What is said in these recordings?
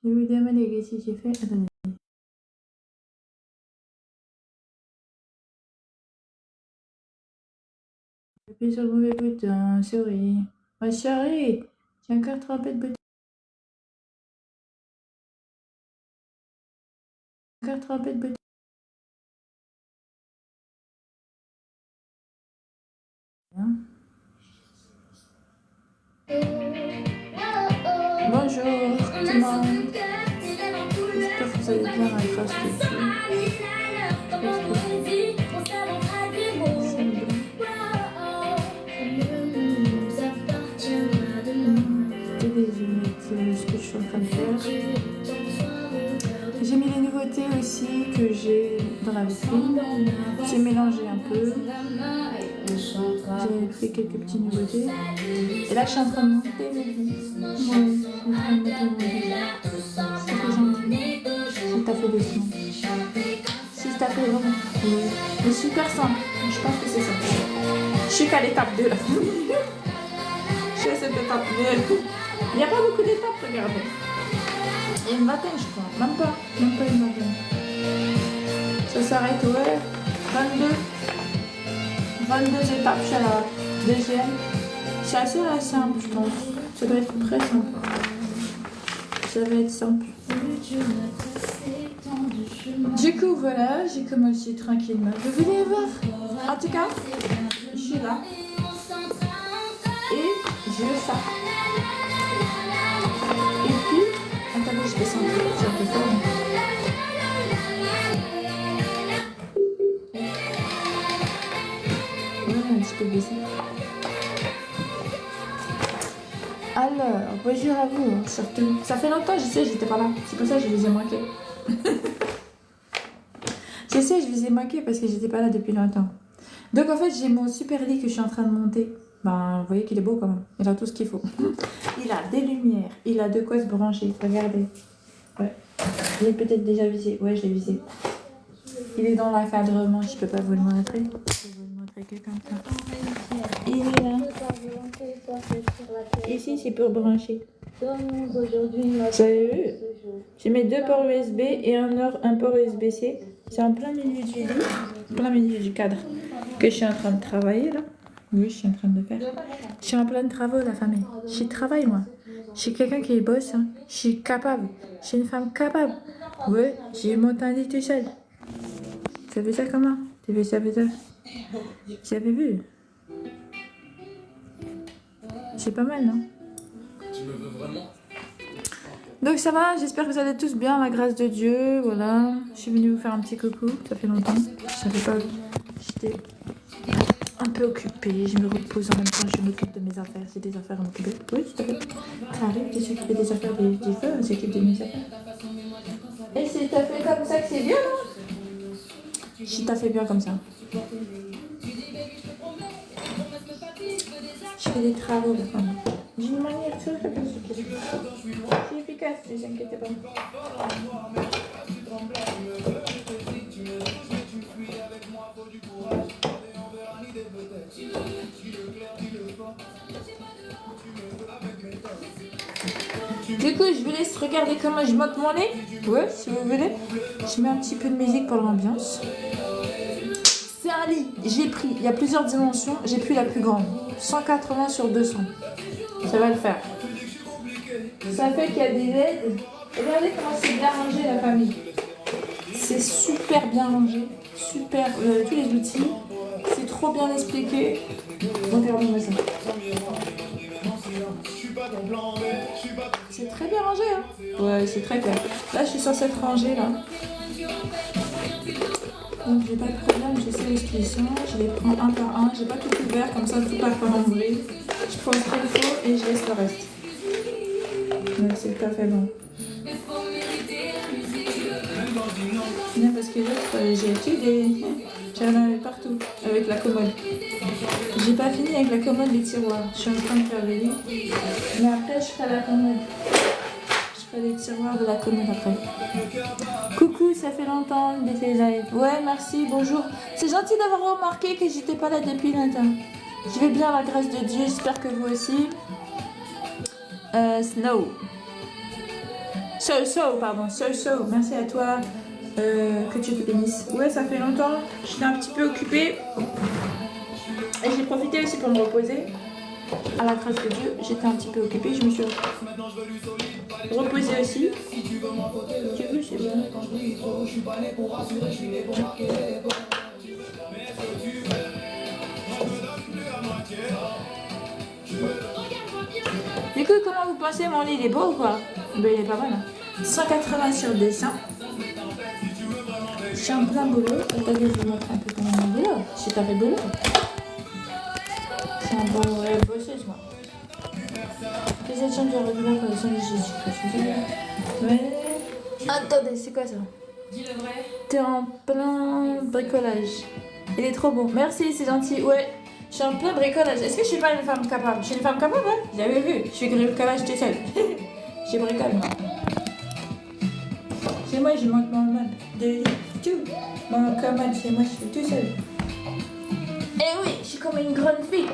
Évidemment, les si j'ai fait. Attendez. J'appuie sur le mauvais bouton, souris. Oh chérie, j'ai encore trompé de bouton. Encore trompé de bouton. Bonjour tout le monde. J'espère que vous allez bien à grâce de Dieu. Ce que je suis en train de faire. J'ai mis les nouveautés aussi que j'ai dans la vitrine. J'ai mélangé un peu. J'ai fait quelques petites nouveautés. Et là, je suis en train de monter mes vies. Ouais, je suis en train de monter mes vies. C'est très gentil. Si t'as fait des sons. Si t'as fait vraiment. Mais super simple. Je pense que c'est ça. Je suis qu'à l'étape 2 là. Je suis à cette étape 2. Il n'y a pas beaucoup d'étapes, regardez. Il y a une vingtaine, je crois. Même pas une vingtaine. Ça s'arrête, ouais. 22 étapes, je suis à la deuxième. C'est assez simple, je pense. Ça doit être très simple. Ça va être simple. Du coup, voilà, j'ai commencé tranquillement. Vous venez voir. En tout cas, je suis là. Et je veux ça. Et puis, attendez, je vais sentir ça un peu fort. Ouais, un petit peu baissé. Alors, bonjour à vous, surtout. Ça fait longtemps, je sais, j'étais pas là. C'est pour ça que je vous ai manqué. Je sais, je vous ai manqué parce que j'étais pas là depuis longtemps. Donc en fait, j'ai mon super lit que je suis en train de monter. Ben, vous voyez qu'il est beau quand même. Il a tout ce qu'il faut. Il a des lumières, il a de quoi se brancher. Regardez. Ouais. Je l'ai peut-être déjà visé. Ouais, je l'ai visé. Il est dans l'encadrement, je peux pas vous le montrer. Je vais vous le montrer que comme ça. Il est là. Ici, c'est pour brancher. Vous avez vu? J'ai mis 2 ports USB et un port USB-C. C'est en plein milieu du lit, plein milieu du cadre que je suis en train de travailler là. Oui, je suis en train de faire. Je suis en plein de travaux, la famille. Je travaille, moi. Je suis quelqu'un qui bosse. Hein. Je suis capable. Je suis une femme capable. Oui, j'ai monté un lit tout seul. Tu as vu ça comment? Tu as vu ça, Vous avez vu? C'est pas mal, non? Tu me veux vraiment? Donc ça va, j'espère que vous allez tous bien, la grâce de Dieu, voilà. Je suis venue vous faire un petit coucou, ça fait longtemps. Je savais pas, j'étais un peu occupée, je me repose en même temps, je m'occupe de mes affaires. J'ai des affaires à m'occuper. Oui, tout à fait. Ça arrive de s'occuper des affaires des fois, on s'occupe de mes affaires. Et si t'as fait comme ça que c'est bien, non? Si t'as fait bien comme ça. Je fais des travaux, la femme. D'une manière très c'est efficace, ne vous inquiétez pas. Du coup, je vous laisse regarder comment je monte mon lit. Ouais, si vous voulez. Je mets un petit peu de musique pour l'ambiance. C'est un lit. J'ai pris, il y a plusieurs dimensions. J'ai pris la plus grande. 180 sur 200. Ça va le faire. Ça fait qu'il y a des LED. Regardez comment c'est bien rangé, la famille. C'est super bien rangé. Super. Vous avez tous les outils. C'est trop bien expliqué. Regardez-moi ça. C'est très bien rangé, hein. Ouais, c'est très clair. Là, je suis sur cette rangée, là. Donc, j'ai pas de problème. Je sais où ils sont. Je les prends un par un. J'ai pas tout ouvert, comme ça, tout part pas en vrille. Je prends ce qu'il faut et je laisse le reste. Ouais, c'est tout à fait bon. Bien, parce que l'autre, j'ai étudié. J'en avais partout, avec la commode. J'ai pas fini avec la commode des tiroirs. Je suis en train de faire les lits. Mais après, je ferai la commode. Je ferai les tiroirs de la commode après. Coucou, ça fait longtemps que j'ai live. Ouais, merci, bonjour. C'est gentil d'avoir remarqué que j'étais pas là depuis longtemps. Je vais bien, la grâce de Dieu. J'espère que vous aussi. Snow. Pardon. Merci à toi. Que tu te bénisses. Ouais, ça fait longtemps. J'étais un petit peu occupée. Et j'ai profité aussi pour me reposer. À la grâce de Dieu, j'étais un petit peu occupée. Je me suis reposée aussi. Tu veux, c'est bien. Du coup, comment vous pensez mon lit, il est beau ou quoi? Ben, il est pas mal. Hein. 180 sur 200. Je suis en plein boulot. Attends, je vais vous montrer un peu comment mon boulot. C'est pas fait boulot. C'est un bon bosseuse, moi. Les échanges de réguliers pour les sons de Jésus-Christ. Ouais. Attendez, c'est quoi ça? Dis le vrai. T'es en plein bricolage. Il est trop beau. Merci, c'est gentil. Ouais. Je suis en plein bricolage. Est-ce que je suis pas une femme capable? Je suis une femme capable, hein? Vous avez vu? Je suis bricolage toute seule. Je bricole, moi. Chez moi, je monte mon meuble de tout. Mon commode, chez moi, je suis tout seul. Eh oui, je suis comme une grande fille.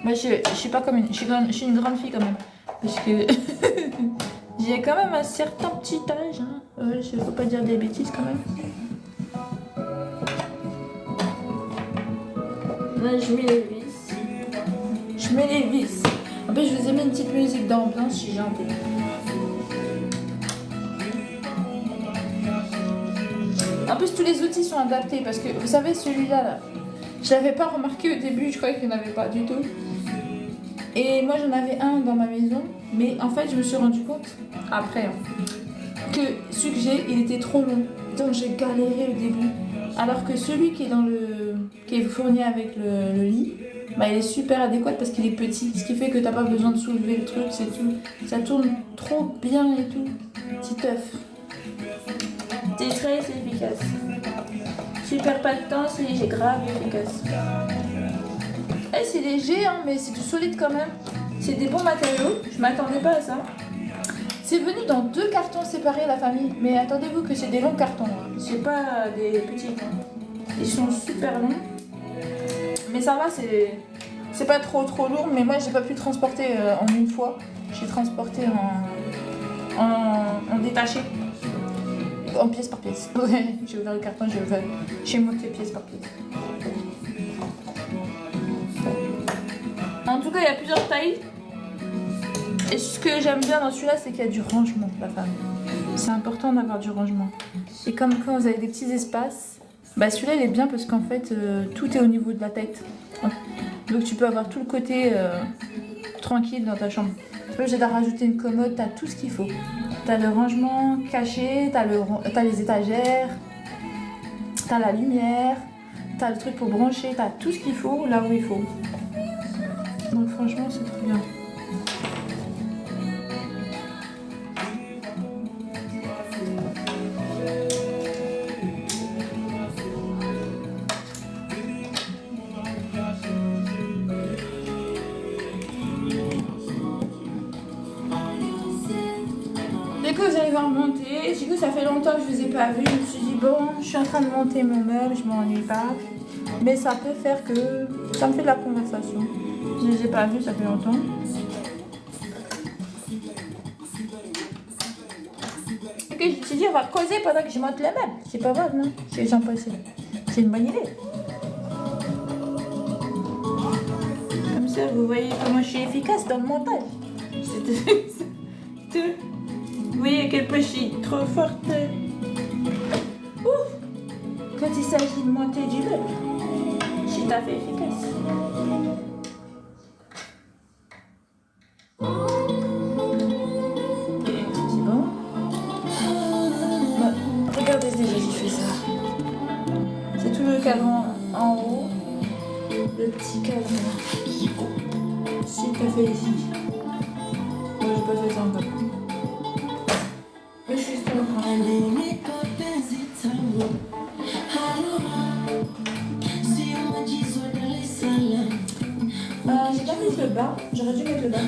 Moi, je suis pas comme une... Je suis une grande fille quand même. Parce que... J'ai quand même un certain petit âge. Hein. Ouais, je faut pas dire des bêtises quand même. Là, je mets les vis. Je mets les vis. En plus, je vous ai mis une petite musique d'ambiance si j'ai envie. En plus, tous les outils sont adaptés parce que vous savez, celui-là, là, je l'avais pas remarqué au début. Je croyais qu'il n'y en avait pas du tout. Et moi, j'en avais un dans ma maison. Mais en fait, je me suis rendu compte après hein, que celui que j'ai, il était trop long. Donc, j'ai galéré au début. Alors que celui qui est fourni avec le lit, bah, il est super adéquat parce qu'il est petit. Ce qui fait que t'as pas besoin de soulever le truc, c'est tout. Ça tourne trop bien et tout. Petit œuf. C'est très efficace. Super pas de temps, c'est léger, grave efficace. Eh, c'est léger, hein, mais c'est tout solide quand même. C'est des bons matériaux. Je m'attendais pas à ça. C'est venu dans 2 cartons séparés, la famille. Mais attendez-vous que c'est des longs cartons. Hein. C'est pas des petits. Ils sont super longs. Mais ça va, c'est pas trop lourd. Mais moi, j'ai pas pu transporter en une fois. J'ai transporté en détaché. En pièce par pièce. Ouais, j'ai ouvert le carton, j'ai monté pièce par pièce. En tout cas, il y a plusieurs tailles. Et ce que j'aime bien dans celui-là, c'est qu'il y a du rangement, la femme. C'est important d'avoir du rangement. Et comme quand vous avez des petits espaces, bah celui-là, il est bien parce qu'en fait, tout est au niveau de la tête. Donc tu peux avoir tout le côté tranquille dans ta chambre. Tu peux déjà rajouter une commode, t'as tout ce qu'il faut. T'as le rangement caché, t'as les étagères, t'as la lumière, t'as le truc pour brancher, t'as tout ce qu'il faut là où il faut. Donc franchement, c'est trop bien. Dès que vous allez voir monter, du coup ça fait longtemps que je vous ai pas vu, je me suis dit bon, je suis en train de monter mon meuble, je m'ennuie pas. Mais ça peut faire que ça me fait de la conversation. Je ne les ai pas vus, ça fait longtemps. Ok, je me suis dit on va causer pendant que je monte le meuble. C'est pas grave, non? C'est impossible. C'est une bonne idée. Comme ça, vous voyez comment je suis efficace dans le montage. Tout. Vous voyez à quel point je suis trop forte. Ouf. Quand il s'agit de monter du meuble, je suis tout à fait efficace. Ok, c'est bon. Bon, regardez déjà, j'ai fait ça. C'est tout le cadran en haut. Le petit cadran. Si t'as fait ici. Moi, j'ai pas fait ça encore. J'ai pas mis le bas, j'aurais dû mettre le bas.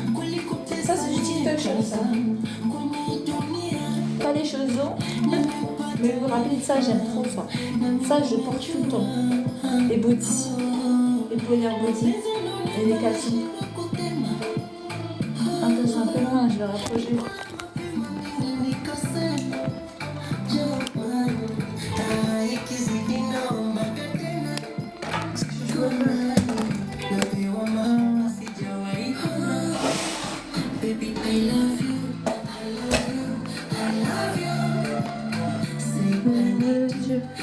Ça c'est du TikTok, ça. Pas les choses mais vous vous rappelez de ça, j'aime trop ça. Ça je porte tout le temps. Les boots. brouillard beauty et les caleçons. Attention, un peu loin, je vais rapprocher.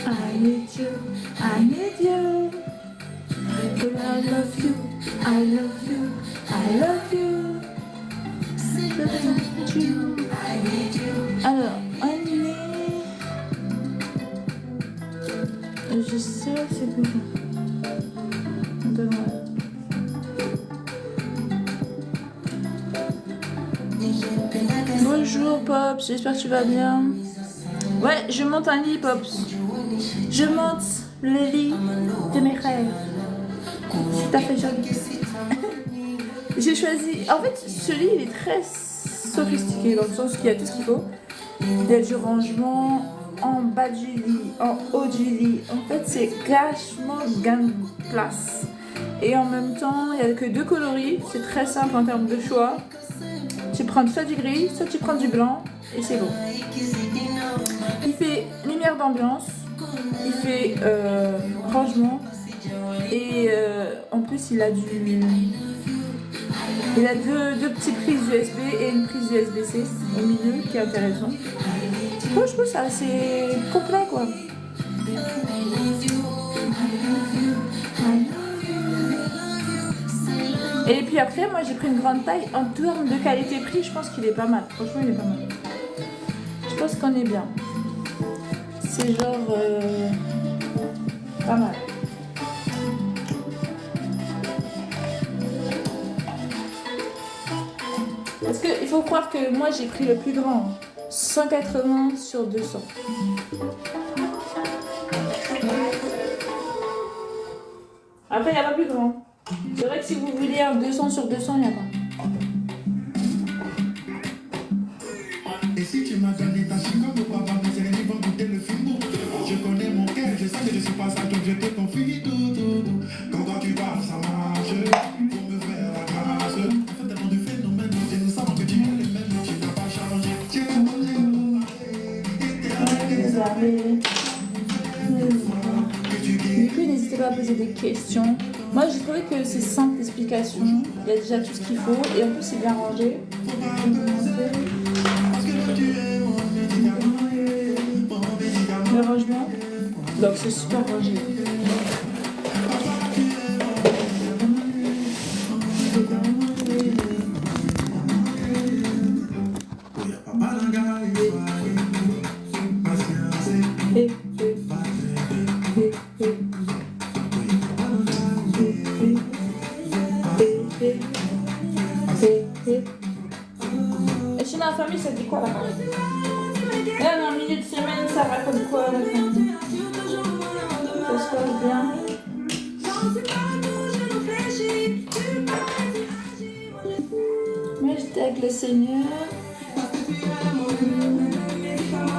I need you, I need you. But I love you, I love you, I love you. Alors, on est. Je sais que c'est plus un peu mal. Bonjour Pops, j'espère que tu vas bien. Ouais, je monte un lit Pops. Je monte le lit de mes rêves. C'est tout à fait joli. J'ai choisi... En fait, ce lit, il est très sophistiqué, dans le sens qu'il y a tout ce qu'il faut. Il y a du rangement en bas du lit, en haut du lit. En fait, c'est vachement gain de place. Et en même temps, il n'y a que 2 coloris. C'est très simple en termes de choix. Tu prends soit du gris, soit tu prends du blanc. Et c'est beau. Il fait lumière d'ambiance. Il fait rangement. Et en plus, il a du... Il a deux petites prises USB et une prise USB-C au milieu qui est intéressant. Moi, je trouve ça assez complet quoi. Et puis après, moi j'ai pris une grande taille. En termes de qualité-prix, je pense qu'il est pas mal. Franchement, il est pas mal. Je pense qu'on est bien. C'est genre... pas mal. Parce qu'il faut croire que moi j'ai pris le plus grand, 180 sur 200. Après il n'y a pas plus grand. C'est vrai que si vous voulez un 200 sur 200, il n'y a pas. Et si tu m'as donné ta chico, mon papa, mes ennemis vont goûter le film. Je connais mon cœur, je sais que je suis pas sage, donc je te confie tout. Quand tu parles, ça marche. Pour me faire la grâce. En fait, tellement de phénomènes, et nous savons que tu es le même, tu n'as pas changé. Tu es mon Du coup, n'hésitez pas à poser des questions. Moi, j'ai trouvé que c'est simple d'explication. Il y a déjà tout ce qu'il faut et en plus, c'est bien rangé. Le rangement, donc c'est super rangé. Et chez la famille, ça dit quoi la famille? Là, en milieu de semaine, ça raconte quoi la famille? Ça se passe bien. Moi, j'étais avec le Seigneur.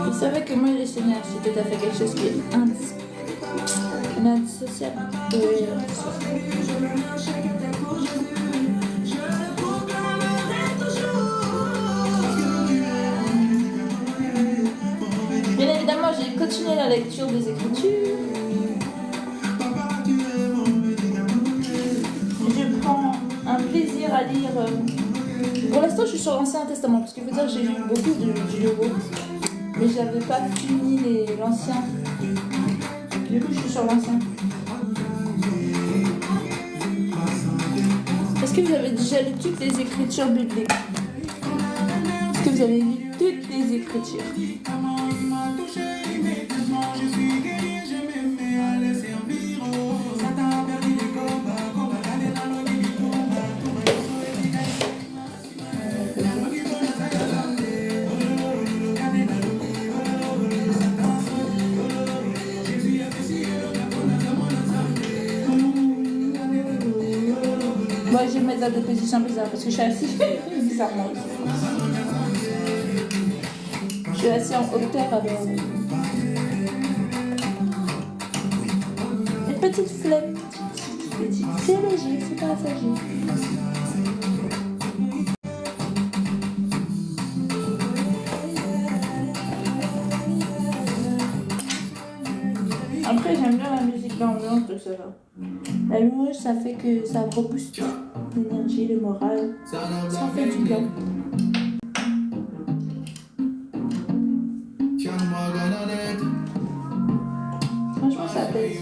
Vous savez que moi, le Seigneur, c'est tout à fait quelque chose qui est indissociable. Bien évidemment, j'ai continué la lecture des Écritures. Je prends un plaisir à lire. Pour l'instant, je suis sur l'Ancien Testament, parce qu'il faut dire que j'ai lu beaucoup du Nouveau, mais je n'avais pas fini l'Ancien. Du coup, je suis sur l'Ancien. Est-ce que vous avez déjà lu toutes les Écritures bibliques? Est-ce que vous avez lu toutes les Écritures? Moi, je vais me mettre dans des positions bizarres parce que je suis assise bizarrement. Je suis assise en hauteur avec une petite flemme. esthétique. C'est léger, c'est passager. Après, j'aime bien la musique d'ambiance, donc ça va. La musique, ça fait que ça rebooste l'énergie, le moral. Ça fait du bien. Franchement, ça pèse.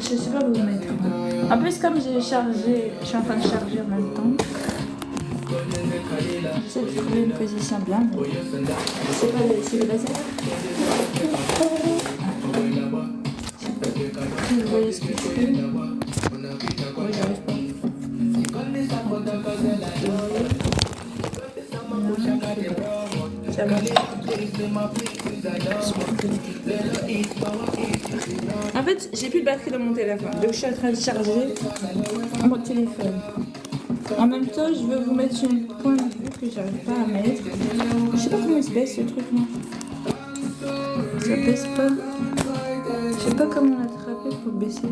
Je sais pas où mettre. En plus, comme j'ai chargé, je suis en train de charger en même temps. J'essaie de trouver une position bien. C'est pas le laser. Vous voyez ce que je fais? Oui, j'arrive pas. Ça va. En fait, j'ai plus de batterie dans mon téléphone, donc je suis en train de charger mon téléphone. En même temps, je vais vous mettre une point de vue que j'arrive pas à mettre. Je sais pas comment il se baisse ce truc là. Ça baisse pas. Je sais pas comment l'attraper pour baisser.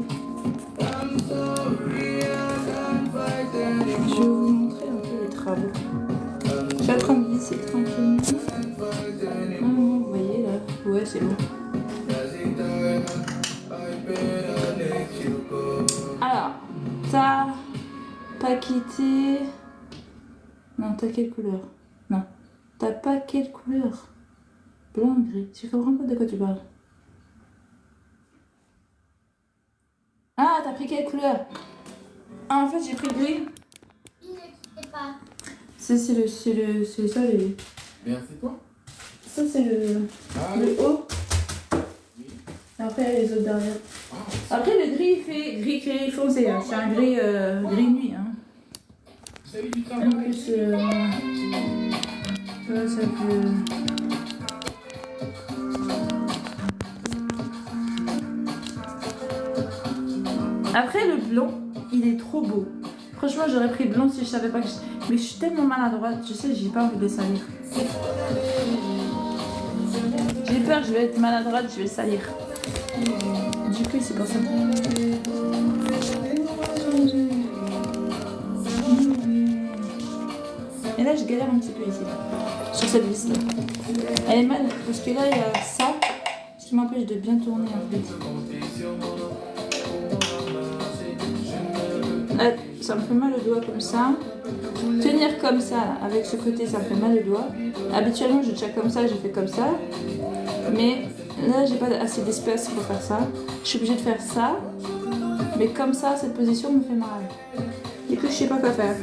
Je vais vous montrer un peu les travaux. Je suis en train de visser tranquillement. Vous voyez là? Ouais, c'est bon. Alors, t'as pas quitté. Non, t'as quelle couleur? Non, t'as pas quelle couleur? Blanc, gris. Je comprends pas de quoi tu parles. Ah, t'as pris quelle couleur? Ah, en fait, j'ai pris gris. Il ne quittait pas. Ça, c'est ça, les... Bien, c'est toi? Ça, c'est le haut. Après, il y a les autres derrière. Après, le gris, il fait gris foncé. Hein. C'est un gris nuit. Hein. En plus, ça peut... Après, le blanc, il est trop beau. Franchement, j'aurais pris blanc si je savais pas que... Mais je suis tellement maladroite. Je sais, j'ai pas envie de les salir. J'ai peur, je vais être maladroite, je vais le salir. Du coup, c'est pour ça. Et là, je galère un petit peu ici. Sur cette vis là. Elle est mal, parce que là, il y a ça. Ce qui m'empêche de bien tourner en fait. Là, ça me fait mal au doigt comme ça. Tenir comme ça, avec ce côté, ça me fait mal au doigt. Habituellement, je tiens comme ça, je fais comme ça. Mais là, j'ai pas assez d'espace pour faire ça. Je suis obligée de faire ça. Mais comme ça, cette position me fait mal. Du coup, je sais pas quoi faire.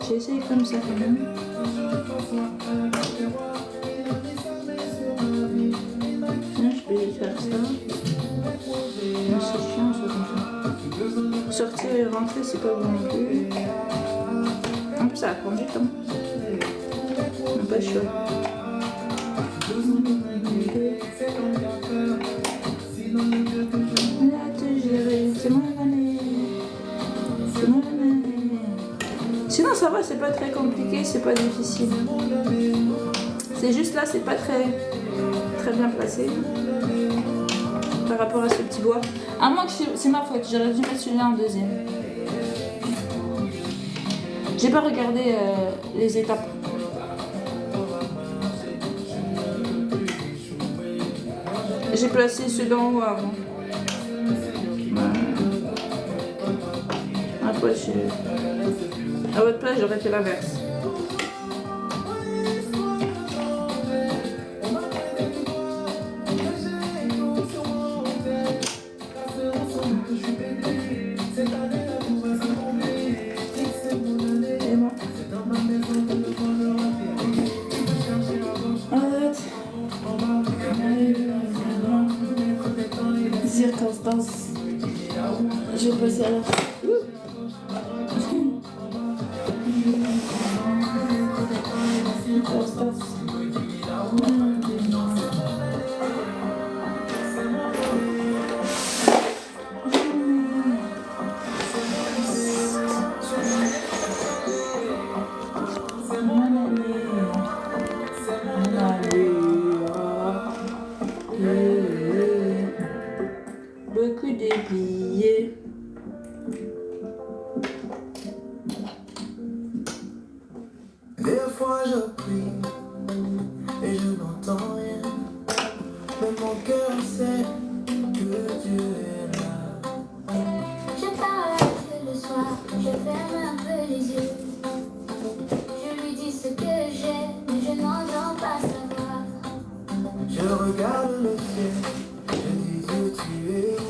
J'ai essayé comme ça quand même. Là, je peux faire ça. Non, c'est chiant, ça comme ça. Sortir et rentrer, c'est pas bon non plus. En plus, ça va prendre du temps. On n'a pas le choix. Là, te gérer, c'est mon année. C'est mon année. Sinon, ça va, c'est pas très compliqué, c'est pas difficile. C'est juste là, c'est pas très bien placé par rapport à ce petit bois. À moins que c'est ma faute, j'aurais dû mettre celui-là en deuxième. J'ai pas regardé les étapes. J'ai placé ceux d'en haut avant. pourquoi je suis... À votre place, j'aurais fait l'inverse. Et bon. Arrête. Circonstance. Je vais passer à la... Circonstance. Beaucoup de billets. Des fois je prie et je n'entends rien, mais mon cœur sait que Dieu est là. Je parle à Dieu le soir, je ferme un peu les yeux. Je lui dis ce que j'ai, mais je n'entends pas sa voix. Je regarde le ciel, je dis Dieu tu es où?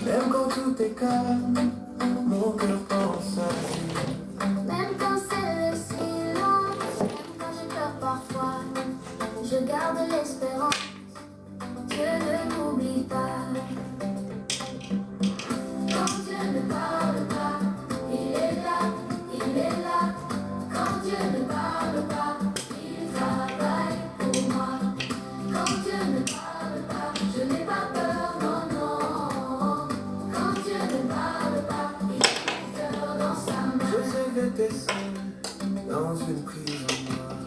Même quand tout est calme, mon cœur pense à Dieu. Même quand c'est le silence, même quand j'ai peur parfois, je garde l'espérance. Dieu ne m'oublie pas. Quand Dieu ne parle pas, il est là, il est là. Quand Dieu ne parle pas, il travaille pour moi. Quand Dieu ne parle pas, je n'ai pas peur, non, non. Quand Dieu ne parle pas, il a mon cœur dans sa main. Je sais que t'es seul dans une prison noire.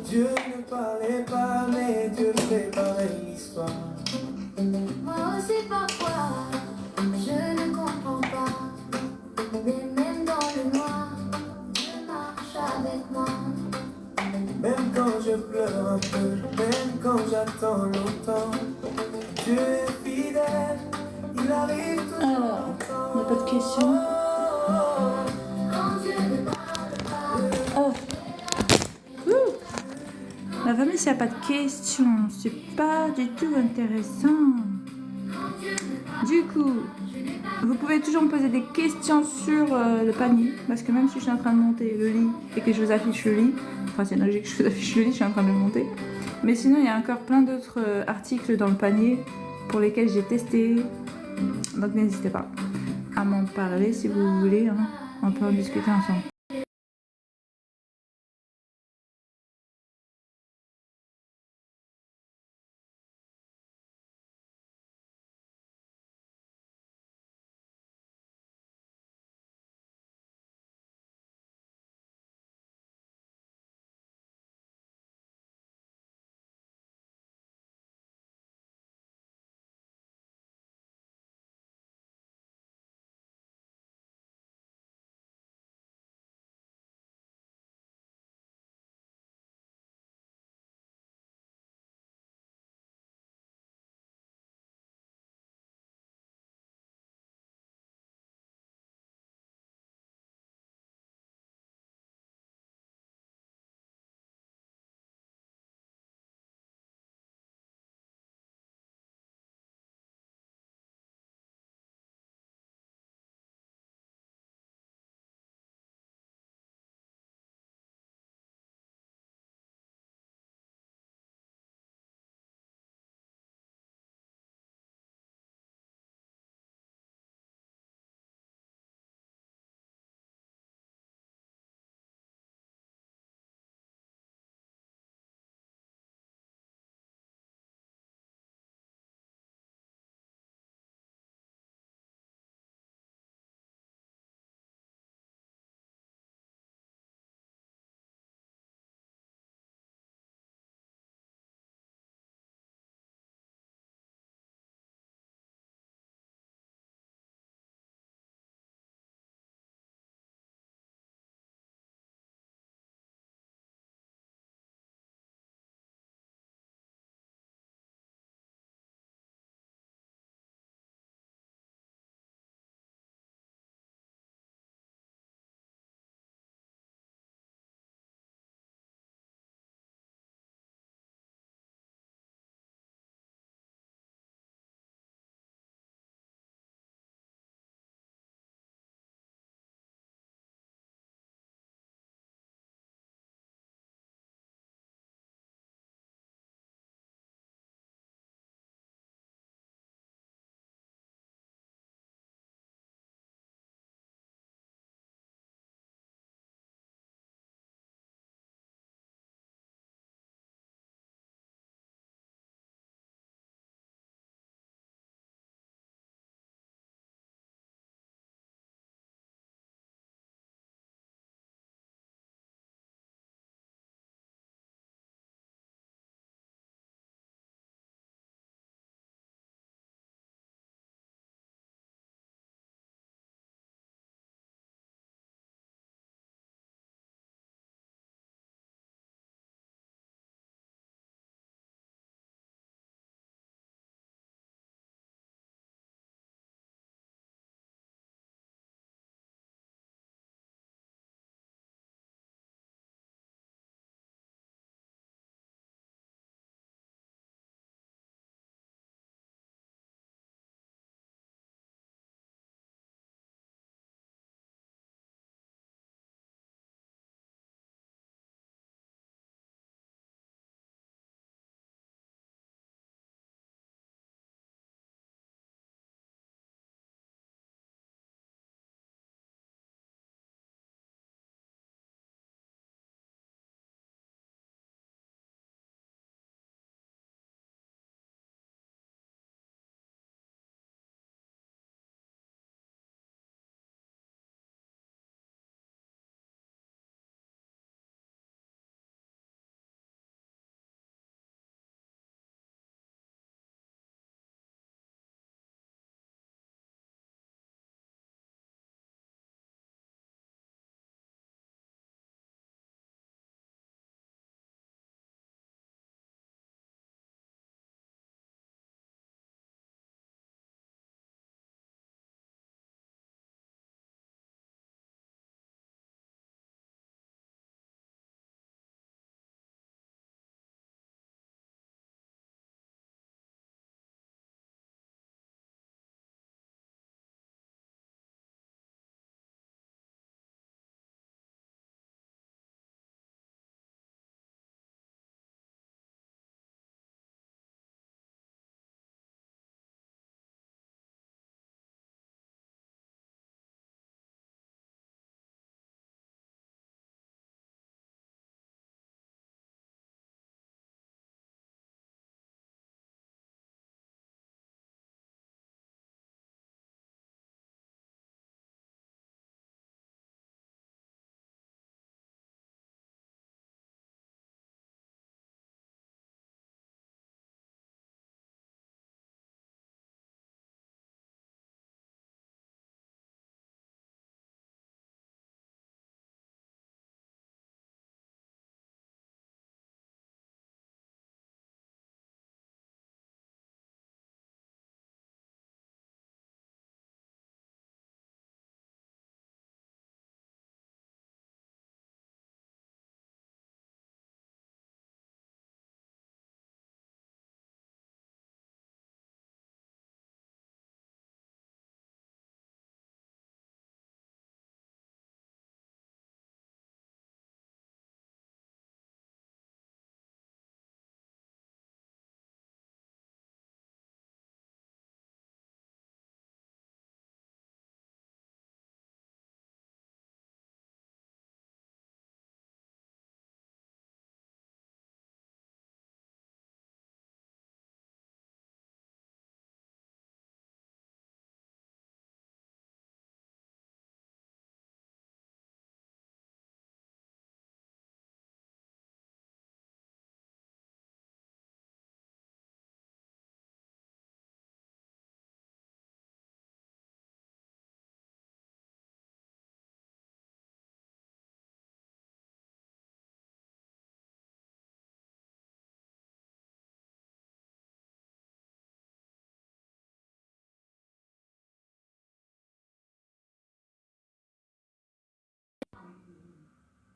Dieu ne parlait pas, mais Dieu préparait l'histoire. Moi aussi parfois, je ne comprends pas. Mais même dans le noir, Dieu marche avec moi. Même quand je pleure un peu, même quand j'attends longtemps, Dieu est fidèle, il arrive toujours Alors, il n'y a pas de questions. Quand Dieu ne parle pas, Oh. Ouh. La famille, s'il n'y a pas de questions, c'est pas du tout intéressant. Du coup, vous pouvez toujours me poser des questions sur le panier, parce que même si je suis en train de monter le lit et que je vous affiche le lit, enfin c'est logique que je vous affiche le lit, je suis en train de le monter. Mais sinon, il y a encore plein d'autres articles dans le panier pour lesquels j'ai testé. Donc n'hésitez pas à m'en parler si vous voulez, hein. On peut en discuter ensemble.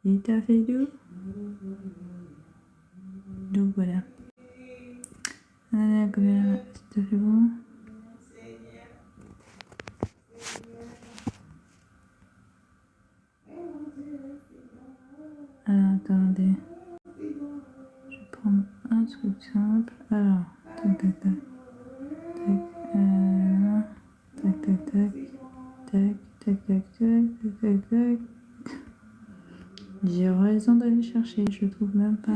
Il t'a fait doux. Donc voilà. Combien ça fait bon. Alors attendez. Je vais prendre un truc simple. Alors, tac tac tac. Tac, tac tac. Tac tac tac tac tac tac. J'ai raison d'aller chercher, je le trouve même pas.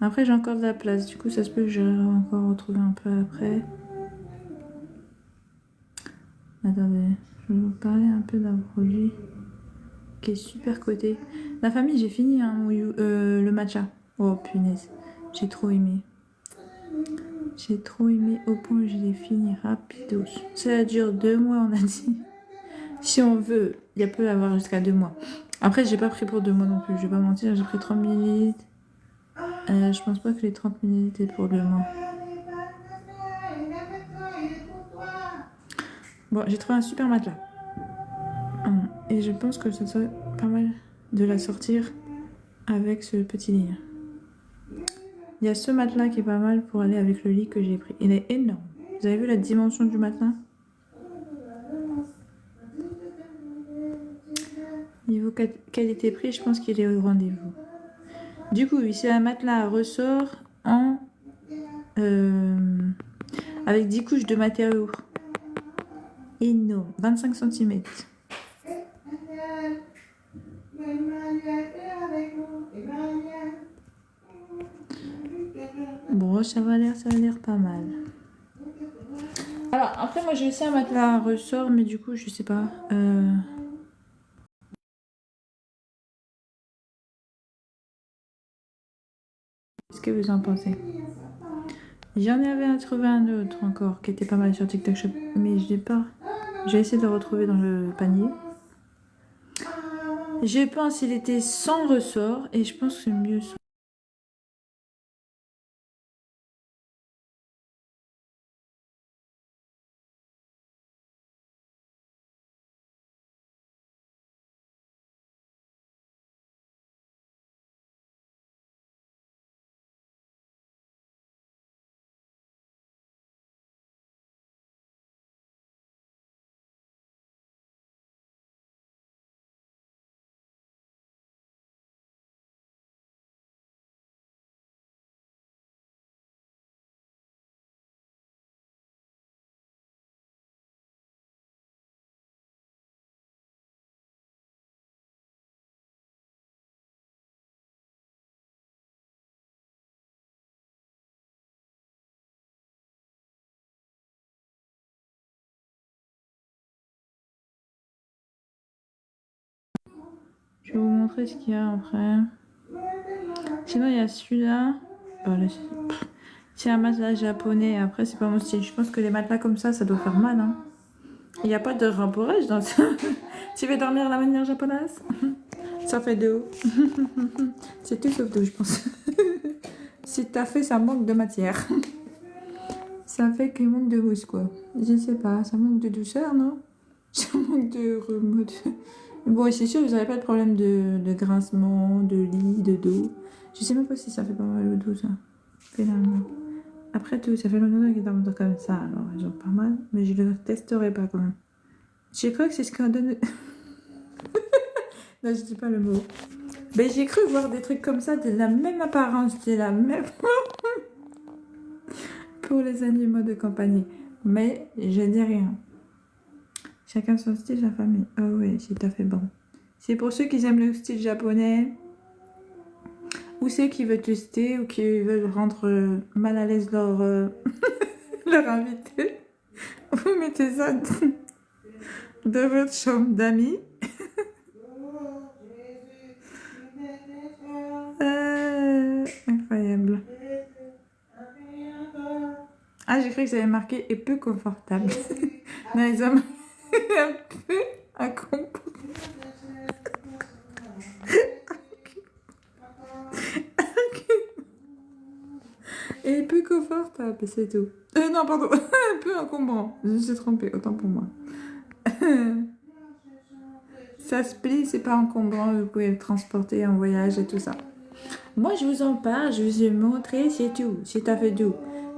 Après j'ai encore de la place, du coup ça se peut que j'aurai encore retrouver un peu après. Attendez, je vais vous parler un peu d'un produit qui est super coté. La famille, j'ai fini hein, le matcha. Oh punaise, j'ai trop aimé. J'ai trop aimé au point où je l'ai fini rapidos. Ça dure 2 mois on a dit. Si on veut, il y a peut avoir jusqu'à 2 mois. Après j'ai pas pris pour 2 mois non plus, je vais pas mentir, j'ai pris 30 ml. Je pense pas que les 30 ml étaient pour 2 mois. Bon, j'ai trouvé un super matelas. Et je pense que ça serait pas mal de la sortir avec ce petit lit. Il y a ce matelas qui est pas mal pour aller avec le lit que j'ai pris. Il est énorme. Vous avez vu la dimension du matelas? Niveau qualité-prix, je pense qu'il est au rendez-vous. Du coup, c'est un matelas à ressort en avec 10 couches de matériaux. Énorme, 25 cm. Bon, ça va l'air pas mal. Alors, après, moi j'ai aussi un matelas à ressort, mais du coup, je sais pas. Qu'est-ce que vous en pensez? J'en avais trouvé un autre encore qui était pas mal sur TikTok Shop, mais je l'ai pas. J'ai essayé de le retrouver dans le panier. Je pense qu'il était sans ressort et je pense que c'est mieux sans. Je vais vous montrer ce qu'il y a après. Sinon, il y a celui-là. C'est un matelas japonais. Après, c'est pas mon style. Je pense que les matelas comme ça doit faire mal. Hein. Il n'y a pas de rembourrage dans ça. Tu veux dormir à la manière japonaise? Ça fait de haut. C'est tout sauf d'eau, je pense. Si t'as fait, ça manque de matière. Ça fait qu'il manque de mousse, quoi. Je sais pas, ça manque de douceur, non? Ça manque de remode. Bon, c'est sûr, vous n'avez pas de problème de grincement, de lit, de dos. Je sais même pas si ça fait pas mal au dos, ça. Finalement. Après tout, ça fait longtemps qu'il est en comme ça, alors ils ont pas mal. Mais je le testerai pas quand même. Je crois que c'est ce qu'on donne. Non, je dis pas le mot. Mais j'ai cru voir des trucs comme ça de la même apparence, de la même. Pour les animaux de compagnie. Mais je dis rien. Chacun son style, la famille. Oh oui, c'est tout à fait bon. C'est pour ceux qui aiment le style japonais. Ou ceux qui veulent tester ou qui veulent rendre mal à l'aise leur, leur invité. Vous mettez ça dans votre chambre d'amis. Incroyable. Ah, j'ai cru que ça avait marqué et peu confortable. Non, les hommes, un peu incompris. Et peu confortable, c'est tout. Non, pardon, un peu encombrant. Je me suis trompée, autant pour moi. Ça se plie, c'est pas encombrant, vous pouvez le transporter en voyage et tout ça. Moi, je vous en parle, je vous ai montré, c'est tout. C'est tout à fait doux.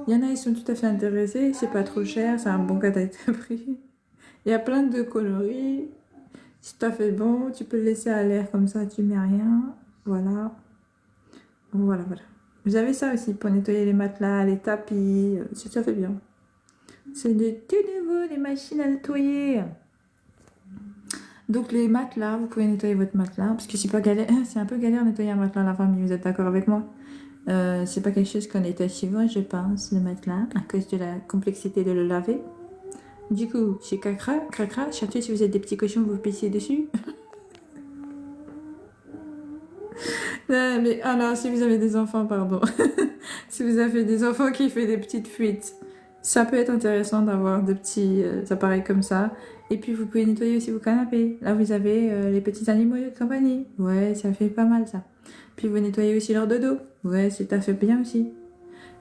Il y en a, ils sont tout à fait intéressés, c'est pas trop cher, c'est un bon cadeau de prix. Il y a plein de coloris, c'est tout à fait bon, tu peux le laisser à l'air comme ça, tu mets rien. Voilà. Voilà, voilà. Vous avez ça aussi pour nettoyer les matelas, les tapis, c'est tout à fait bien. C'est de tout nouveau, les machines à nettoyer. Donc les matelas, vous pouvez nettoyer votre matelas, parce que c'est pas galère, c'est un peu galère de nettoyer un matelas à la famille, vous êtes d'accord avec moi? C'est pas quelque chose qu'on nettoie souvent, je pense, le matelas, à cause de la complexité de le laver. Du coup, c'est cracra, cracra, surtout si vous êtes des petits cochons, vous pissez dessus. Non, mais alors, si vous avez des enfants, pardon. Si vous avez des enfants qui font des petites fuites, ça peut être intéressant d'avoir de petits appareils comme ça. Et puis, vous pouvez nettoyer aussi vos canapés. Là, vous avez les petits animaux de compagnie. Ouais, ça fait pas mal, ça. Puis, vous nettoyez aussi leur dodo. Ouais, c'est tout à fait bien aussi.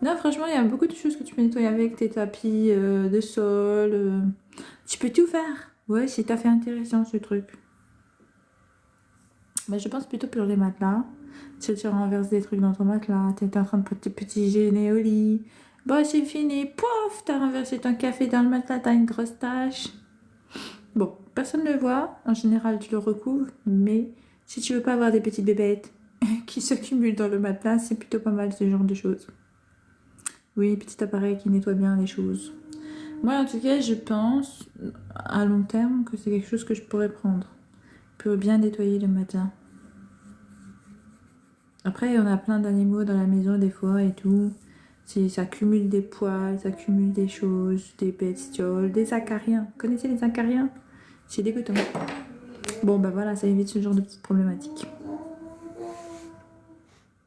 Non, franchement, il y a beaucoup de choses que tu peux nettoyer avec tes tapis de sol. Tu peux tout faire. Ouais, c'est tout à fait intéressant, ce truc. Mais je pense plutôt pour les matelas. Si tu renverses des trucs dans ton matelas, t'es en train de petit gêner au lit. Bon, c'est fini. Pouf, t'as renversé ton café dans le matelas, t'as une grosse tache. Bon, personne ne le voit. En général, tu le recouvres. Mais si tu veux pas avoir des petites bébêtes qui s'accumulent dans le matelas, c'est plutôt pas mal ce genre de choses. Oui, petit appareil qui nettoie bien les choses. Moi, en tout cas, je pense à long terme que c'est quelque chose que je pourrais prendre pour bien nettoyer le matelas. Après, on a plein d'animaux dans la maison des fois et tout. Ça cumule des poils, ça cumule des choses, des bestioles, des acariens. Vous connaissez les acariens? C'est dégoûtant. Bon, bah voilà, ça évite ce genre de petites problématiques.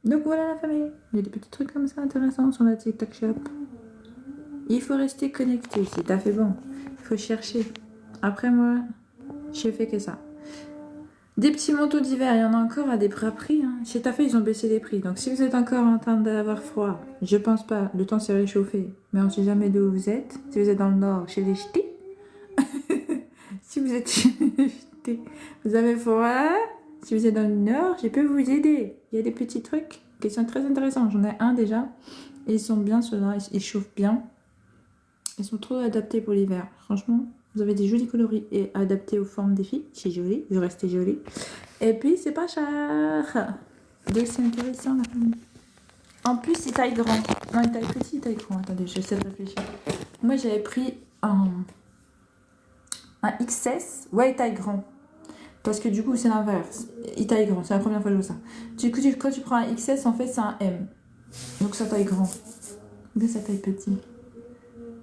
Donc voilà la famille. Il y a des petits trucs comme ça intéressants sur la TikTok Shop. Il faut rester connecté, c'est tout à fait bon. Il faut chercher. Après moi, j'ai fait que ça. Des petits manteaux d'hiver, il y en a encore à des prix. Hein. Chez Tafé, ils ont baissé les prix. Donc si vous êtes encore en train d'avoir froid, je pense pas, le temps s'est réchauffé. Mais on ne sait jamais d'où vous êtes. Si vous êtes dans le nord, chez les ch'tis. Si vous êtes chez les ch'tis, vous avez froid. Si vous êtes dans le nord, je peux vous aider. Il y a des petits trucs qui sont très intéressants. J'en ai un déjà. Et ils sont bien ceux-là, ils chauffent bien. Ils sont trop adaptés pour l'hiver. Franchement, vous avez des jolis coloris et adaptés aux formes des filles. C'est joli, vous restez joli. Et puis, c'est pas cher. Donc, c'est intéressant la famille. En plus, c'est taille grand. Non, taille petit, taille grand. Attendez, j'essaie de réfléchir. Moi, j'avais pris un XS. Ouais, taille grand. Parce que du coup, c'est l'inverse. Il taille grand. C'est la première fois que je vois ça. Du coup, quand tu prends un XS, en fait, c'est un M. Donc, ça taille grand. Mais ça taille petit.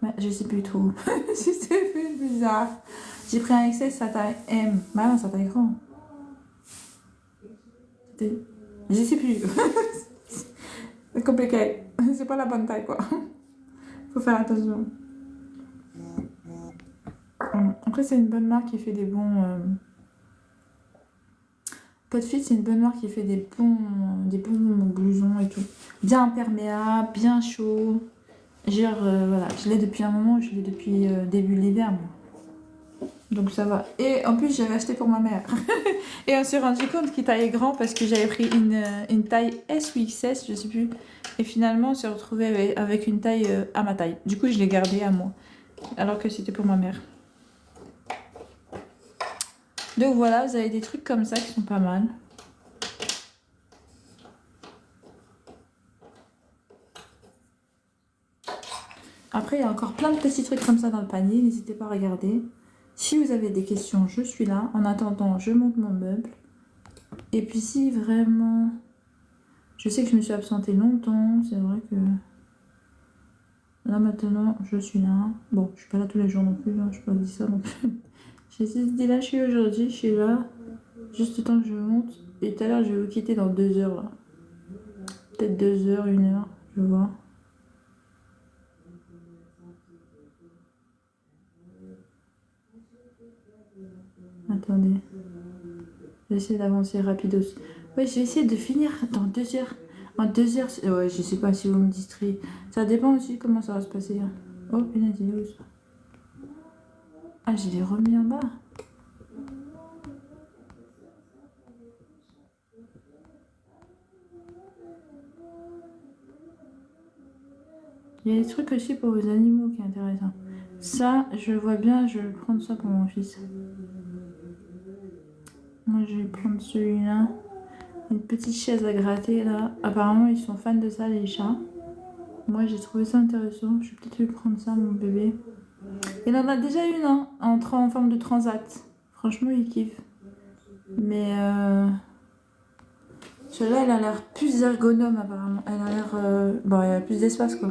Ouais, je sais plus trop. C'est plus bizarre. J'ai pris un XS, ça taille M. Bah non, ça taille grand. Je sais plus. C'est compliqué. C'est pas la bonne taille, quoi. Faut faire attention. Après, c'est une bonne marque qui fait des bons... Podfit, c'est une bonne marque qui fait des bons blousons et tout. Bien imperméable, bien chaud. Genre, voilà, je l'ai depuis un moment, je l'ai depuis début de l'hiver. Donc ça va. Et en plus, j'avais acheté pour ma mère. Et on s'est rendu compte qu'il taillait grand parce que j'avais pris une taille S ou XS, je sais plus. Et finalement, on s'est retrouvé avec une taille à ma taille. Du coup, je l'ai gardé à moi. Alors que c'était pour ma mère. Donc voilà, vous avez des trucs comme ça qui sont pas mal. Après, il y a encore plein de petits trucs comme ça dans le panier. N'hésitez pas à regarder. Si vous avez des questions, je suis là. En attendant, je monte mon meuble. Et puis si vraiment... Je sais que je me suis absentée longtemps. C'est vrai que... Là maintenant, je suis là. Bon, je suis pas là tous les jours non plus. Hein, je peux pas dire ça non plus. J'ai décidé là, je suis aujourd'hui. Je suis là. Juste le temps que je monte. Et tout à l'heure, je vais vous quitter dans 2 heures. Là. Peut-être 2 heures, 1 heure. Je vais voir. Attendez. Je vais essayer d'avancer rapidos. Ouais, je vais essayer de finir dans 2 heures. En 2 heures, ouais, je sais pas si vous me distrayez. Ça dépend aussi de comment ça va se passer. Oh, punaise, il est où ça? Ah, je l'ai remis en bas. Il y a des trucs aussi pour vos animaux qui est intéressant. Ça, je vois bien, je vais prendre ça pour mon fils. Moi, je vais prendre celui-là. Une petite chaise à gratter, là. Apparemment, ils sont fans de ça, les chats. Moi, j'ai trouvé ça intéressant. Je vais peut-être lui prendre ça, mon bébé. Il en a déjà une, hein, en forme de transat. Franchement, il kiffe. Mais celle-là, elle a l'air plus ergonome, apparemment. Elle a l'air... Bon, il y a plus d'espace, quoi.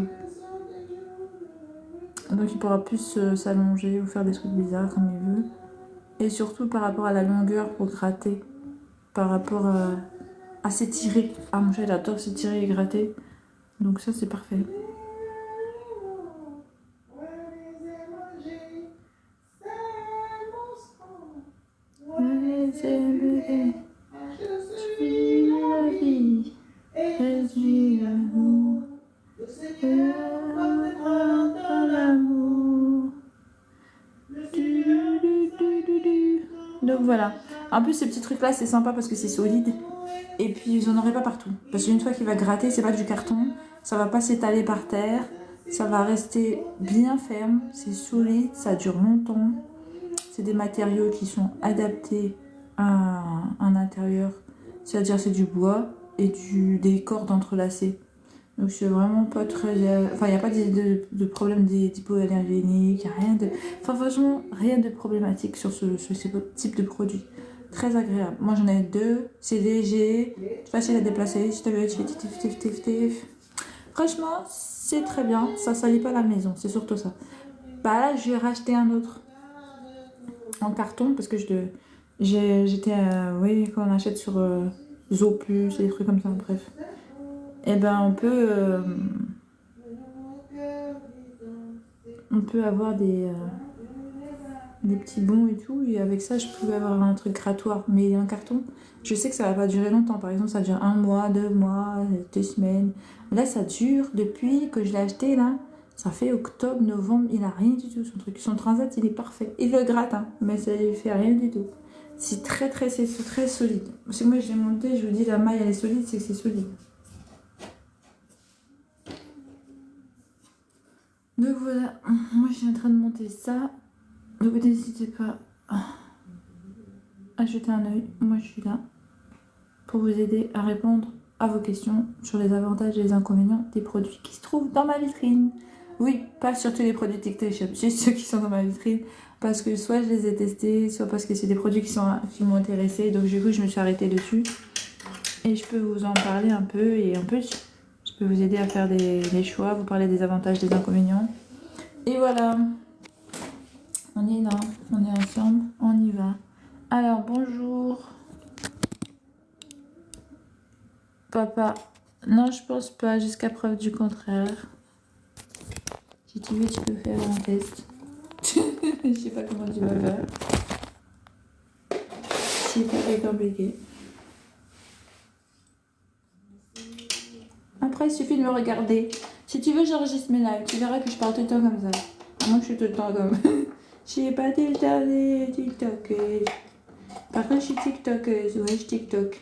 Donc, il pourra plus s'allonger ou faire des trucs bizarres comme il veut. Et surtout, par rapport à la longueur pour gratter. Par rapport à s'étirer. Ah, mon chat, il adore s'étirer et gratter. Donc ça, c'est parfait. Donc voilà. En plus, ces petits trucs-là, c'est sympa parce que c'est solide. Et puis, j'en aurai pas partout. Parce qu'une fois qu'il va gratter, c'est pas du carton. Ça va pas s'étaler par terre. Ça va rester bien ferme. C'est solide. Ça dure longtemps. C'est des matériaux qui sont adaptés à un intérieur. C'est-à-dire, c'est du bois et des cordes entrelacées. Donc, c'est vraiment pas très... Enfin, il n'y a pas de problème d'hypoallergénique. Il n'y a rien de... Enfin, franchement, rien de problématique sur ce type de produit. Très agréable. Moi, j'en ai deux. C'est léger, facile à déplacer. Si tu veux, tu fais tif, tif, tif, tif. Franchement, c'est très bien. Ça salit pas la maison. C'est surtout ça. Bah là, je vais racheter un autre en carton parce que j'étais... oui, quand on achète sur Zooplus, des trucs comme ça, bref. Et ben, on peut avoir des petits bons et tout, et avec ça je pouvais avoir un truc grattoir, mais un carton, je sais que ça va pas durer longtemps. Par exemple, ça dure 1 mois, 2 mois, 2 semaines. Là, ça dure depuis que je l'ai acheté, là, ça fait octobre, novembre, il a rien du tout, son truc. Son transat, il est parfait. Il le gratte, hein, mais ça lui fait rien du tout. C'est très solide. Parce que moi, je l'ai monté, je vous dis, la maille, elle est solide, c'est que c'est solide. Donc voilà, moi, je suis en train de monter ça. Donc n'hésitez pas à jeter un œil. Moi, je suis là pour vous aider à répondre à vos questions sur les avantages et les inconvénients des produits qui se trouvent dans ma vitrine. Oui, pas sur tous les produits TikTok Shop, juste ceux qui sont dans ma vitrine, parce que soit je les ai testés, soit parce que c'est des produits qui m'ont intéressé, donc du coup je me suis arrêtée dessus. Et je peux vous en parler un peu, et en plus je peux vous aider à faire des choix, vous parler des avantages, des inconvénients. Et voilà, on est là, on est ensemble, on y va. Alors bonjour. Papa, non, je pense pas, jusqu'à preuve du contraire. Si tu veux, tu peux faire un test. Je sais pas comment tu vas faire. C'est pas très compliqué. Après, il suffit de me regarder. Si tu veux, j'enregistre mes lives. Tu verras que je parle tout le temps comme ça. Moi, je suis tout le temps comme... Je sais pas tout le temps des TikTokers. Par contre, je suis TikTokeuse. Ouais, je TikTok.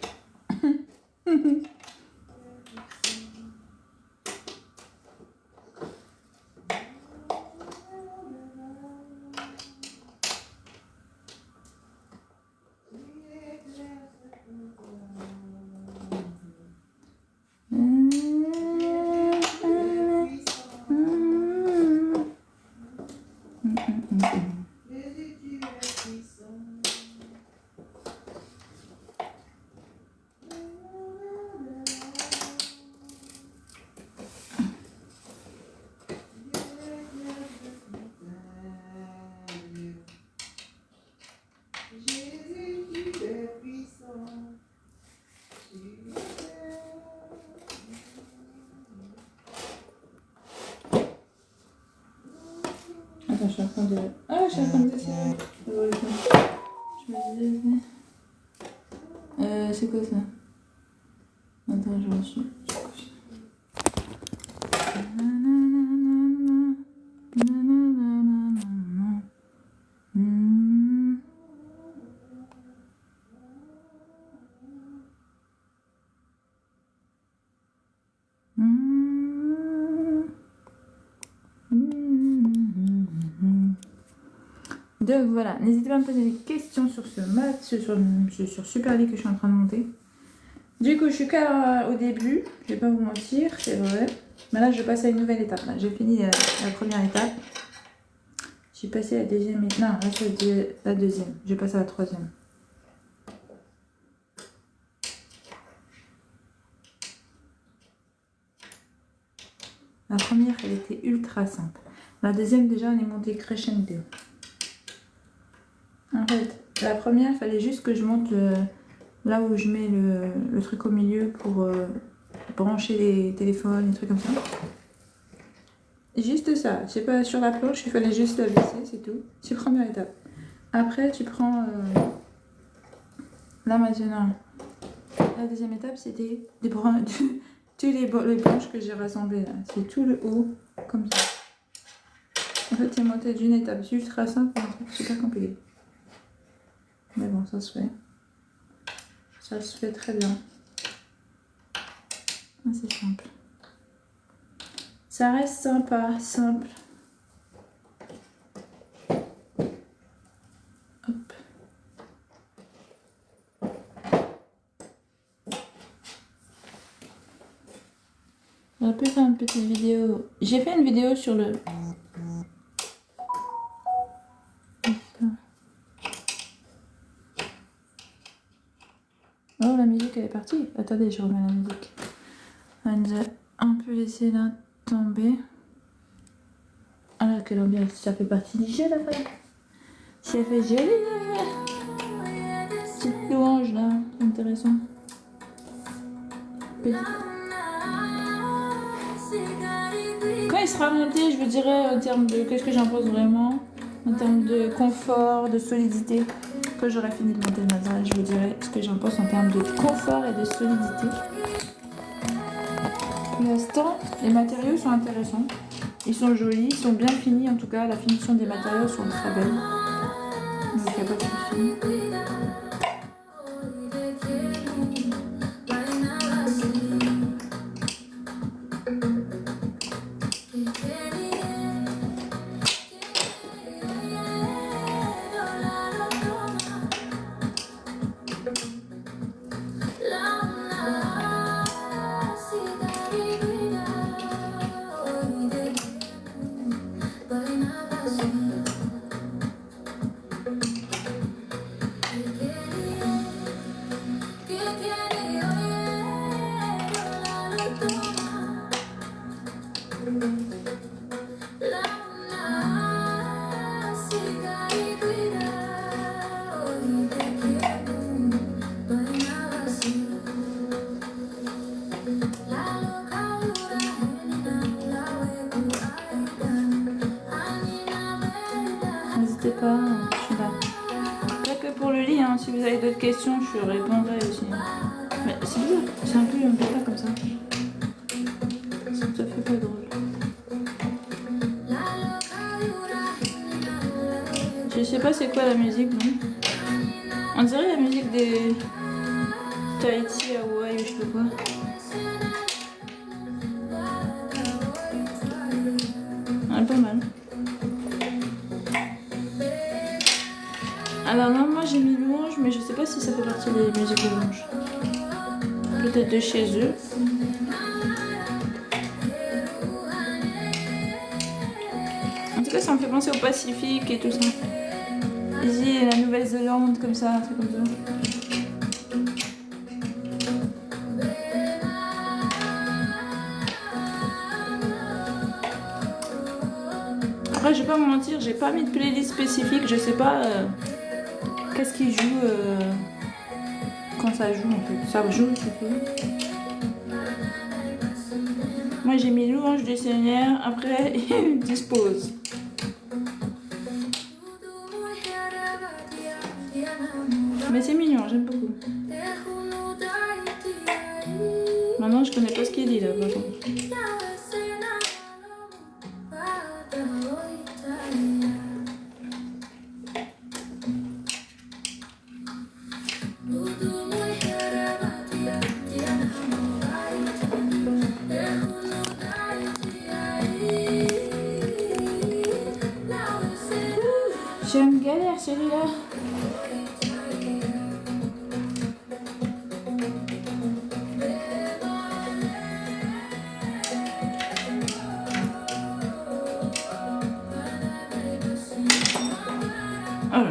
Attends, je suis en train de... Ah, je suis en train de dessiner. Je me disais... c'est quoi ça? Attends, je reçois. Donc voilà, n'hésitez pas à me poser des questions sur ce match, sur Super League que je suis en train de monter. Du coup, je suis qu'au début, je vais pas vous mentir, c'est vrai. Mais là, je vais passer à une nouvelle étape. Là, j'ai fini la première étape. Je suis passée à la deuxième. Non, là, c'est la deuxième. Je vais passer à la troisième. La première, elle était ultra simple. La deuxième, déjà, on est monté crescendo. En fait, la première, il fallait juste que je monte là où je mets le truc au milieu pour brancher les téléphones, les trucs comme ça. Juste ça. C'est pas sur la planche, il fallait juste la visser, c'est tout. C'est la première étape. Après, tu prends... là, maintenant, la deuxième étape, c'était de prendre tous les planches que j'ai rassemblées là. C'est tout le haut, comme ça. En fait, c'est monté d'une étape ultra simple à un truc super compliqué. Mais bon, ça se fait. Ça se fait très bien. C'est simple. Ça reste sympa, simple. Hop. J'aurais pu faire une petite vidéo. J'ai fait une vidéo sur le... Oh, la musique elle est partie. Attendez, je remets la musique. Elle nous a un peu laissé là tomber. Alors quelle ambiance, ça fait partie du jeu la fin. Ça fait joli la petite louange là, intéressant. Quand il sera monté, je vous dirai en termes de qu'est-ce que j'en pense vraiment, en termes de confort, de solidité. Quand j'aurai fini de monter le matériel, je vous dirai ce que j'en pense en termes de confort et de solidité. Pour l'instant, les matériaux sont intéressants. Ils sont jolis, ils sont bien finis en tout cas. La finition des matériaux sont très belles. Donc il n'y a pas de souci. N'hésitez pas, je suis là. Pas que pour le lit, hein. Si vous avez d'autres questions, je répondrai aussi. Mais c'est bizarre, c'est un peu là comme ça. Ça fait pas drôle. Je sais pas c'est quoi la musique, non? On dirait la musique des Tahiti, Hawaï, je sais pas quoi. Ouais, pas mal. Alors non, moi j'ai mis louange, mais je sais pas si ça fait partie des musiques de louange. Peut-être de chez eux. En tout cas, ça me fait penser au Pacifique et tout ça. Ici, la Nouvelle-Zélande, comme ça, un truc comme ça. Après, je vais pas me mentir, j'ai pas mis de playlist spécifique, je sais pas qu'est-ce qui joue quand ça joue en fait. Ça joue, c'est tout. Moi j'ai mis louange du Seigneur, après il dispose. Mais c'est mignon, j'aime beaucoup. Maintenant je connais pas ce qu'il dit là, par contre. J'aime galérer chérie là. Oh là là.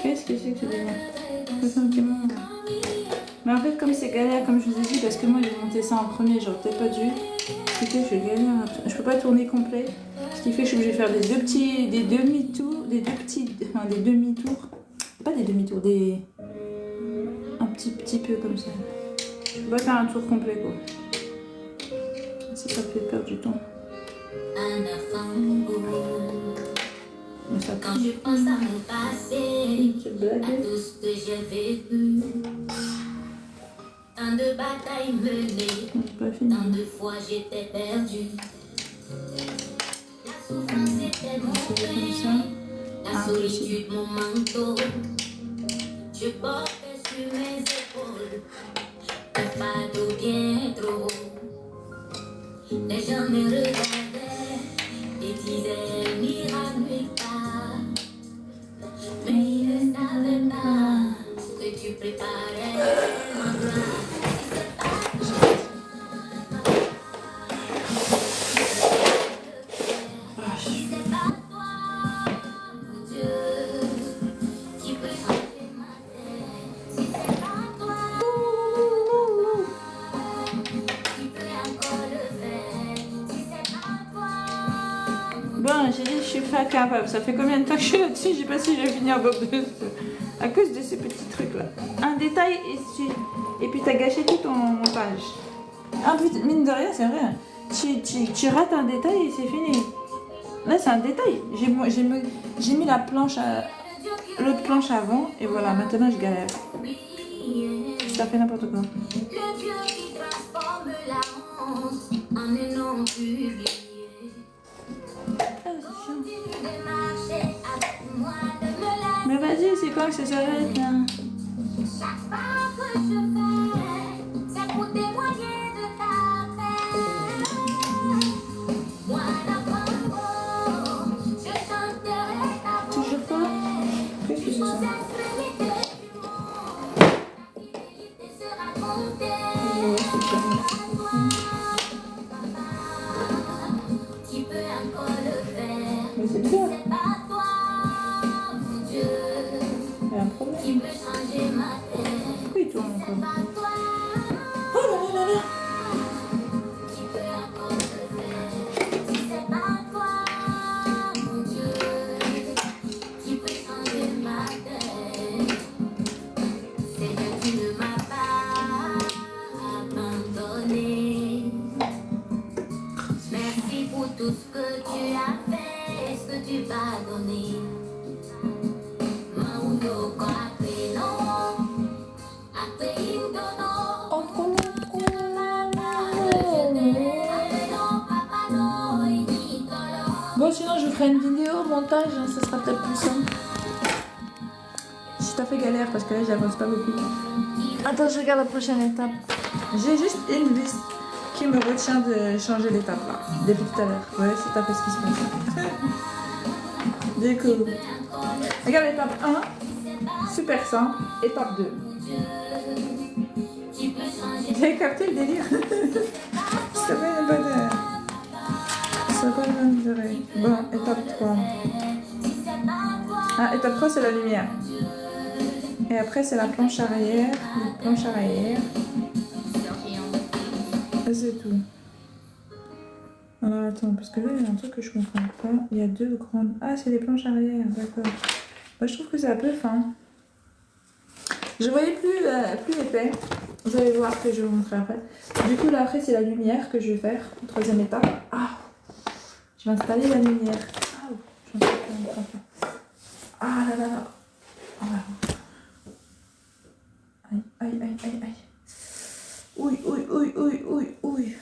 Qu'est-ce que c'est que ce délire? Ça fait un petit moment. Mais en fait, comme c'est galère, comme je vous ai dit, parce que moi j'ai monté ça en premier, j'aurais peut-être pas dû. Ce qui fait que je galère. Je peux pas tourner complet. Ce qui fait que je suis obligée de faire des demi-tours. Des demi-tours. Pas des demi-tours, un petit peu comme ça. Je peux pas faire un tour complet quoi. Ça fait perdre du temps. Mais ça Quand je pense à mon passé, Quelle blague. à tout ce que j'ai vécu, tant de batailles menées, C'est pas fini. tant de fois j'étais perdue. La souffrance était mon Comme pain, ça. la solitude mon manteau. Je portais sur mes épaules un fardeau bien trop. Les gens me regardaient et disaient n'ira nulle part. Mais ils ne savaient pas que tu préparais ma gloire. Si c'est pas toi, mon Dieu, qui peut changer ma tête. Si c'est pas toi, qui peut encore le faire. Si c'est pas toi, Bon, j'ai dit je suis pas capable. Ça fait combien de temps que je suis là-dessus? J'ai pas su je vais finir Bob de à cause de ces petits trucs là. Un détail et puis t'as gâché tout ton montage. Ah putain, mine de rien, c'est vrai. Tu rates un détail et c'est fini. Là, c'est un détail. J'ai mis la planche l'autre planche avant et voilà, maintenant je galère. Ça fait n'importe quoi. le Dieu qui transforme la honte en un nom publié. Ah, c'est chiant. Continue de marcher avec moi, de me laisser. Mais vas-y, c'est quand que ça s'arrête là? Chaque pas que je fais, c'est pour témoigner de ta paix. Moi, l'enfant, je chanterai ta Toujours pas? Qu'est-ce que c'est ça? extrémités du monde. Ta fidélité sera comptée. Qui peut encore le faire? Mais c'est bizarre. C'est pas toi, mon Dieu, Il y a un problème. qui peut changer ma tête. Pourquoi il tourne encore? Pas toi, Oh là là là là! qui peut encore le faire. Si c'est pas toi, mon Dieu, qui peut changer ma tête. Seigneur, tu ne m'as pas abandonné. Merci pour tout ce que tu as fait, ce que tu m'as donné. Maudo Quatrino, Atrino, Bon, sinon je ferai une vidéo montage, hein, ça sera peut-être plus simple. Je t'ai fait galère parce que là j'avance pas beaucoup. Attends, je regarde la prochaine étape. J'ai juste une vis qui me retient de changer d'étape là, depuis tout à l'heure. Ouais, c'est à fait ce qui se passe. Du coup, regarde étape 1, super simple. Étape 2. Vous avez capté le délire? Ça fait une bonne. Ça fait une bonne durée. Bon, étape 3. Ah, étape 3, c'est la lumière. Et après, c'est la planche arrière. La planche arrière. Et c'est tout. Alors, attends, parce que là, il y a un truc que je comprends pas. Il y a deux grandes. Ah, c'est les planches arrière, d'accord. Moi, je trouve que c'est un peu fin. Je voyais plus épais. Vous allez voir que je vais vous montrer après. Du coup, là, après, c'est la lumière que je vais faire. Troisième étape. Ah, je vais installer la lumière. Ah, je vais installer la lumière. Ah là là là. Ah là. Aïe, aïe, aïe, aïe, aïe. Oui, oui, oui, oui, oui, oui.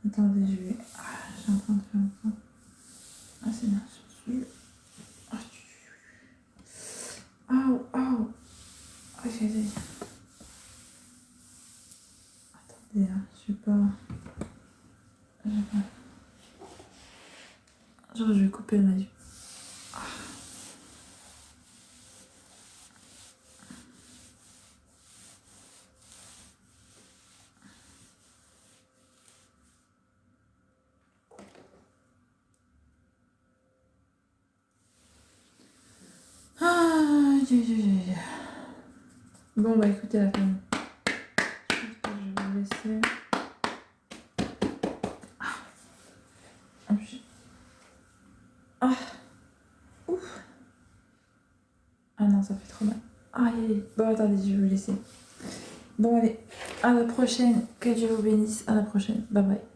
Attendez, je vais... Ah, je suis en train de faire un peu. Ah, c'est bien, je suis... Ah, Oh, oh. Aïe, aïe, aïe. Attendez, hein, je sais pas. Genre, je vais couper le maillot. Ah, aïe, aïe, aïe, aïe. Bon, bah écoutez la famille. Je pense que je vais vous laisser. Ah. Ah. Ouf. Ah non, ça fait trop mal. Aïe, aïe, aïe. Bon, attendez, je vais vous laisser. Bon, allez, à la prochaine. Que Dieu vous bénisse. À la prochaine. Bye bye.